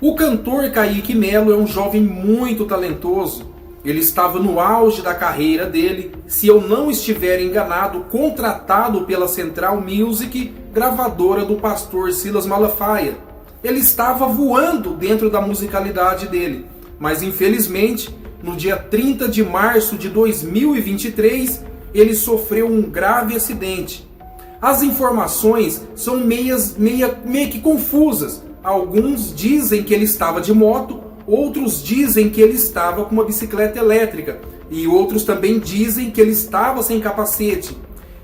O cantor Kaique Melo é um jovem muito talentoso. Ele estava no auge da carreira dele, se eu não estiver enganado, contratado pela Central Music, gravadora do pastor Silas Malafaia. Ele estava voando dentro da musicalidade dele, mas infelizmente, no dia 30 de março de 2023, ele sofreu um grave acidente. As informações são meio que confusas. Alguns dizem que ele estava de moto, outros dizem que ele estava com uma bicicleta elétrica e outros também dizem que ele estava sem capacete.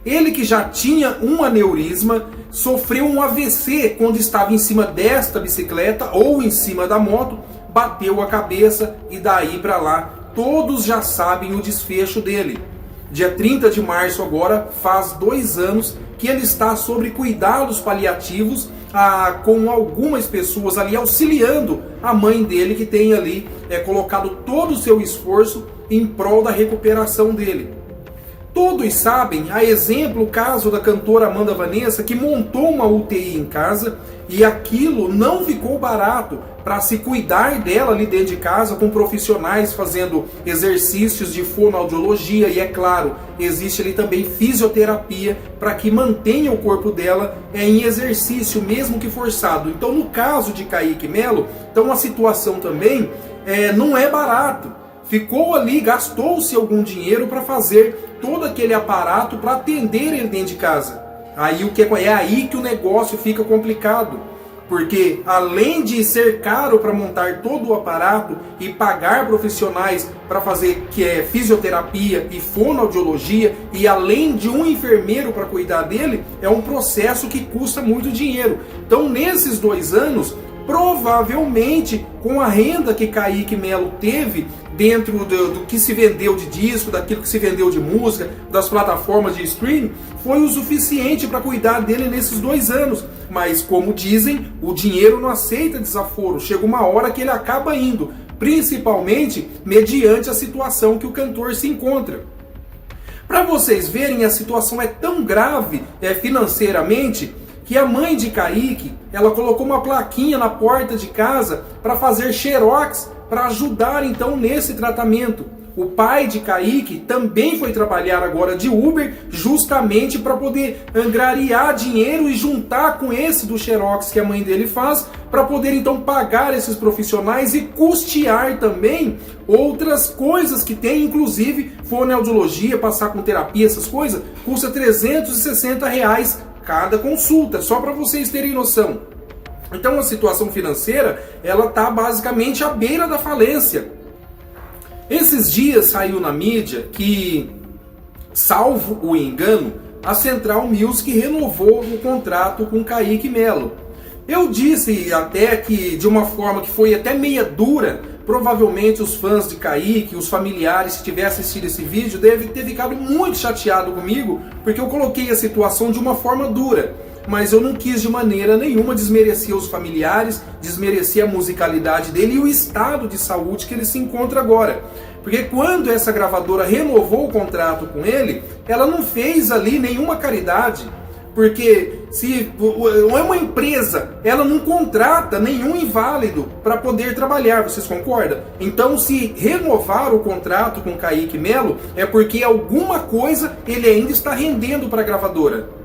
Ele, que já tinha um aneurisma, sofreu um AVC quando estava em cima desta bicicleta ou em cima da moto, bateu a cabeça e daí para lá todos já sabem o desfecho dele. Dia 30 de março agora faz 2 anos que ele está sob cuidados paliativos, com algumas pessoas ali auxiliando a mãe dele, que tem ali colocado todo o seu esforço em prol da recuperação dele. Todos sabem, a exemplo, o caso da cantora Amanda Vanessa, que montou uma UTI em casa e aquilo não ficou barato para se cuidar dela ali dentro de casa, com profissionais fazendo exercícios de fonoaudiologia e, é claro, existe ali também fisioterapia para que mantenha o corpo dela em exercício, mesmo que forçado. Então, no caso de Kaique Melo, então a situação também não é barato. Ficou ali, gastou-se algum dinheiro para fazer todo aquele aparato para atender ele dentro de casa. É aí que o negócio fica complicado. Porque além de ser caro para montar todo o aparato e pagar profissionais para fazer fisioterapia e fonoaudiologia, e além de um enfermeiro para cuidar dele, é um processo que custa muito dinheiro. Então, nesses 2 anos, provavelmente com a renda que Kaique Melo teve dentro do que se vendeu de disco, daquilo que se vendeu de música, das plataformas de streaming, foi o suficiente para cuidar dele nesses 2 anos. Mas, como dizem, o dinheiro não aceita desaforo. Chega uma hora que ele acaba indo, principalmente mediante a situação que o cantor se encontra. Para vocês verem, a situação é tão grave financeiramente, que a mãe de Kaique, ela colocou uma plaquinha na porta de casa para fazer xerox, para ajudar então nesse tratamento. O pai de Kaique também foi trabalhar agora de Uber, justamente para poder angariar dinheiro e juntar com esse do xerox que a mãe dele faz, para poder então pagar esses profissionais e custear também outras coisas que tem, inclusive fonoaudiologia, passar com terapia, essas coisas, custa R$360 cada consulta, só para vocês terem noção. Então a situação financeira, ela está basicamente à beira da falência. Esses dias saiu na mídia que, salvo o engano, a Central Music renovou o contrato com Kaique Melo. Eu disse até que, de uma forma que foi até meia dura, provavelmente os fãs de Kaique, os familiares que tiverem assistido esse vídeo, devem ter ficado muito chateado comigo, porque eu coloquei a situação de uma forma dura. Mas eu não quis de maneira nenhuma desmerecer os familiares, desmerecer a musicalidade dele e o estado de saúde que ele se encontra agora. Porque quando essa gravadora renovou o contrato com ele, ela não fez ali nenhuma caridade. Porque se é uma empresa, ela não contrata nenhum inválido para poder trabalhar, vocês concordam? Então, se renovar o contrato com Kaique Melo, é porque alguma coisa ele ainda está rendendo para a gravadora.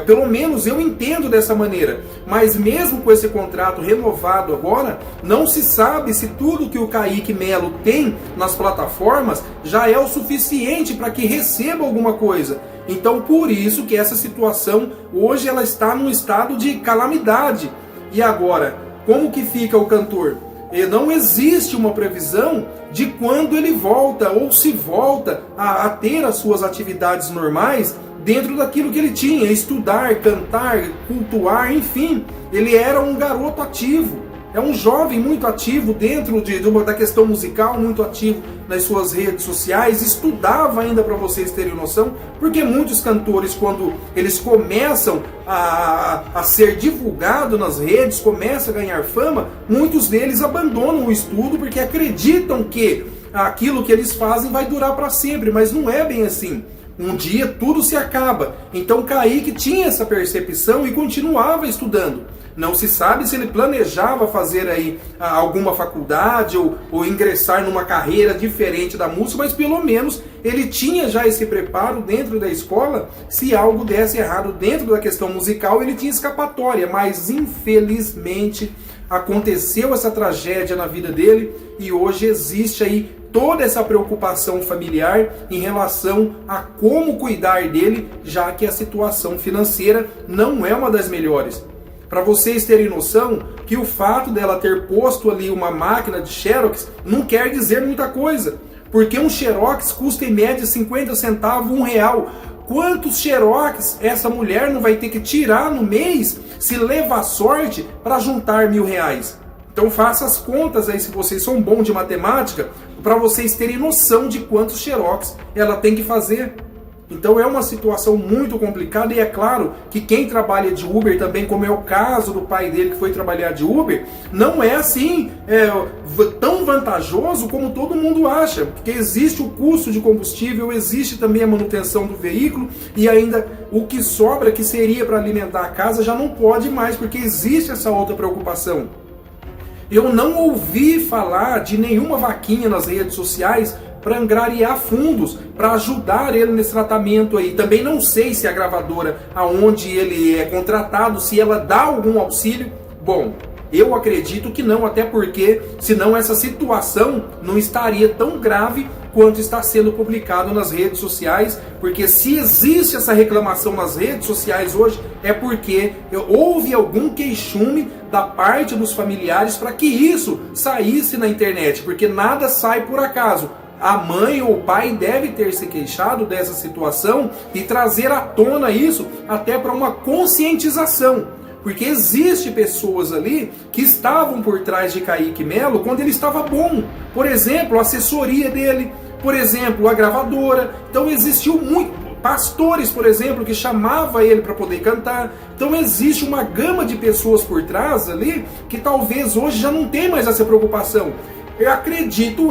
Pelo menos eu entendo dessa maneira. Mas mesmo com esse contrato renovado agora, não se sabe se tudo que o Kaique Melo tem nas plataformas já é o suficiente para que receba alguma coisa. Então, por isso que essa situação hoje ela está num estado de calamidade. E agora, como que fica o cantor? Não existe uma previsão de quando ele volta ou se volta a ter as suas atividades normais dentro daquilo que ele tinha, estudar, cantar, cultuar, enfim. Ele era um garoto ativo, é um jovem muito ativo dentro da questão musical, muito ativo nas suas redes sociais, estudava ainda, para vocês terem noção, porque muitos cantores, quando eles começam a ser divulgados nas redes, começam a ganhar fama, muitos deles abandonam o estudo porque acreditam que aquilo que eles fazem vai durar para sempre, mas não é bem assim. Um dia tudo se acaba. Então Kaique tinha essa percepção e continuava estudando. Não se sabe se ele planejava fazer aí alguma faculdade ou ingressar numa carreira diferente da música, mas pelo menos ele tinha já esse preparo dentro da escola. Se algo desse errado dentro da questão musical, ele tinha escapatória, mas infelizmente aconteceu essa tragédia na vida dele e hoje existe aí toda essa preocupação familiar em relação a como cuidar dele, já que a situação financeira não é uma das melhores. Para vocês terem noção que o fato dela ter posto ali uma máquina de Xerox não quer dizer muita coisa, porque um Xerox custa em média 50 centavos, R$1. Quantos Xerox essa mulher não vai ter que tirar no mês se levar sorte para juntar R$1.000? Então faça as contas aí, se vocês são bons de matemática, para vocês terem noção de quantos Xerox ela tem que fazer. Então é uma situação muito complicada e é claro que quem trabalha de Uber também, como é o caso do pai dele que foi trabalhar de Uber, não é assim tão vantajoso como todo mundo acha, porque existe o custo de combustível, existe também a manutenção do veículo e ainda o que sobra que seria para alimentar a casa já não pode mais, porque existe essa outra preocupação. Eu não ouvi falar de nenhuma vaquinha nas redes sociais para angariar fundos, para ajudar ele nesse tratamento aí. Também não sei se a gravadora aonde ele é contratado, se ela dá algum auxílio. Bom, eu acredito que não, até porque senão essa situação não estaria tão grave quanto está sendo publicado nas redes sociais, porque se existe essa reclamação nas redes sociais hoje, é porque houve algum queixume da parte dos familiares para que isso saísse na internet, porque nada sai por acaso. A mãe ou o pai deve ter se queixado dessa situação e trazer à tona isso até para uma conscientização. Porque existe pessoas ali que estavam por trás de Kaique Melo quando ele estava bom. Por exemplo, a assessoria dele, por exemplo, a gravadora. Então existiu pastores, por exemplo, que chamava ele para poder cantar. Então existe uma gama de pessoas por trás ali que talvez hoje já não tem mais essa preocupação. Eu acredito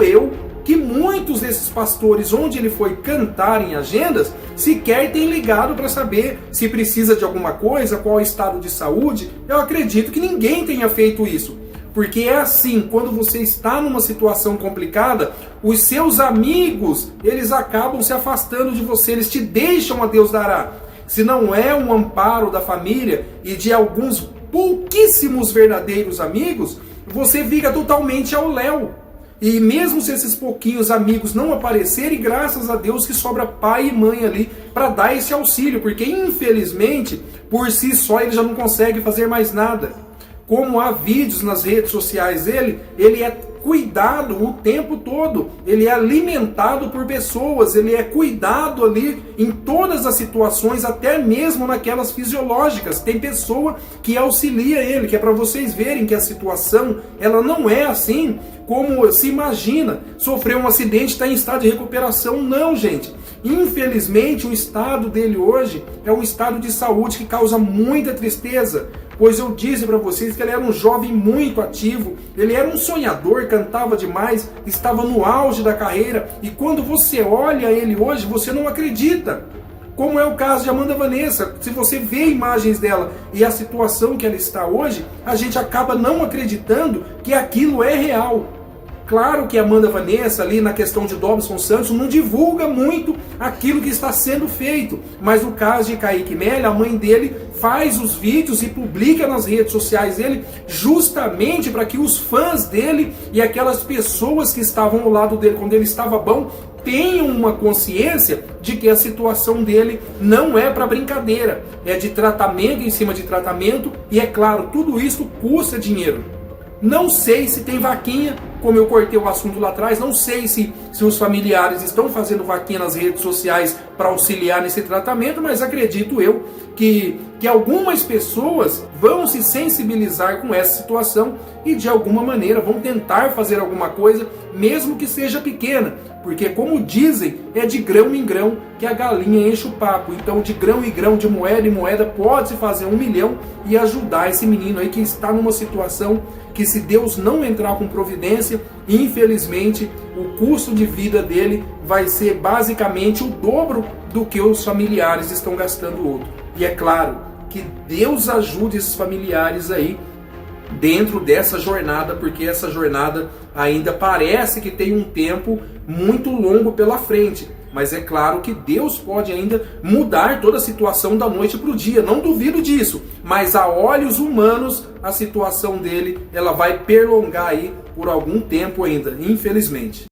que muitos desses pastores, onde ele foi cantar em agendas, sequer tem ligado para saber se precisa de alguma coisa, qual é o estado de saúde. Eu acredito que ninguém tenha feito isso. Porque é assim, quando você está numa situação complicada, os seus amigos, eles acabam se afastando de você, eles te deixam a Deus dará. Se não é um amparo da família e de alguns pouquíssimos verdadeiros amigos, você fica totalmente ao léu. E mesmo se esses pouquinhos amigos não aparecerem, graças a Deus que sobra pai e mãe ali para dar esse auxílio, porque infelizmente, por si só, ele já não consegue fazer mais nada. Como há vídeos nas redes sociais dele, ele é cuidado o tempo todo, ele é alimentado por pessoas, ele é cuidado ali em todas as situações, até mesmo naquelas fisiológicas. Tem pessoa que auxilia ele, que é para vocês verem que a situação ela não é assim como se imagina. Sofreu um acidente, está em estado de recuperação. Não, gente. Infelizmente, o estado dele hoje é um estado de saúde que causa muita tristeza. Pois eu disse para vocês que ele era um jovem muito ativo, ele era um sonhador, cantava demais, estava no auge da carreira, e quando você olha ele hoje, você não acredita. Como é o caso de Amanda Vanessa, se você vê imagens dela e a situação que ela está hoje, a gente acaba não acreditando que aquilo é real. Claro que Amanda Vanessa, ali na questão de Dobson Santos, não divulga muito aquilo que está sendo feito. Mas no caso de Kaique Melo, a mãe dele faz os vídeos e publica nas redes sociais dele, justamente para que os fãs dele e aquelas pessoas que estavam ao lado dele quando ele estava bom, tenham uma consciência de que a situação dele não é para brincadeira. É de tratamento em cima de tratamento e, é claro, tudo isso custa dinheiro. Não sei se tem vaquinha, como eu cortei o assunto lá atrás, não sei se os familiares estão fazendo vaquinha nas redes sociais para auxiliar nesse tratamento, mas acredito eu que algumas pessoas vão se sensibilizar com essa situação e de alguma maneira vão tentar fazer alguma coisa, mesmo que seja pequena, porque como dizem, é de grão em grão que a galinha enche o papo. Então de grão em grão, de moeda em moeda, pode-se fazer 1 milhão e ajudar esse menino aí que está numa situação que, se Deus não entrar com providência, infelizmente o custo de vida dele vai ser basicamente o dobro do que os familiares estão gastando outro. E é claro, que Deus ajude esses familiares aí dentro dessa jornada, porque essa jornada ainda parece que tem um tempo muito longo pela frente. Mas é claro que Deus pode ainda mudar toda a situação da noite para o dia, não duvido disso. Mas a olhos humanos, a situação dele ela vai perlongar aí por algum tempo ainda, infelizmente.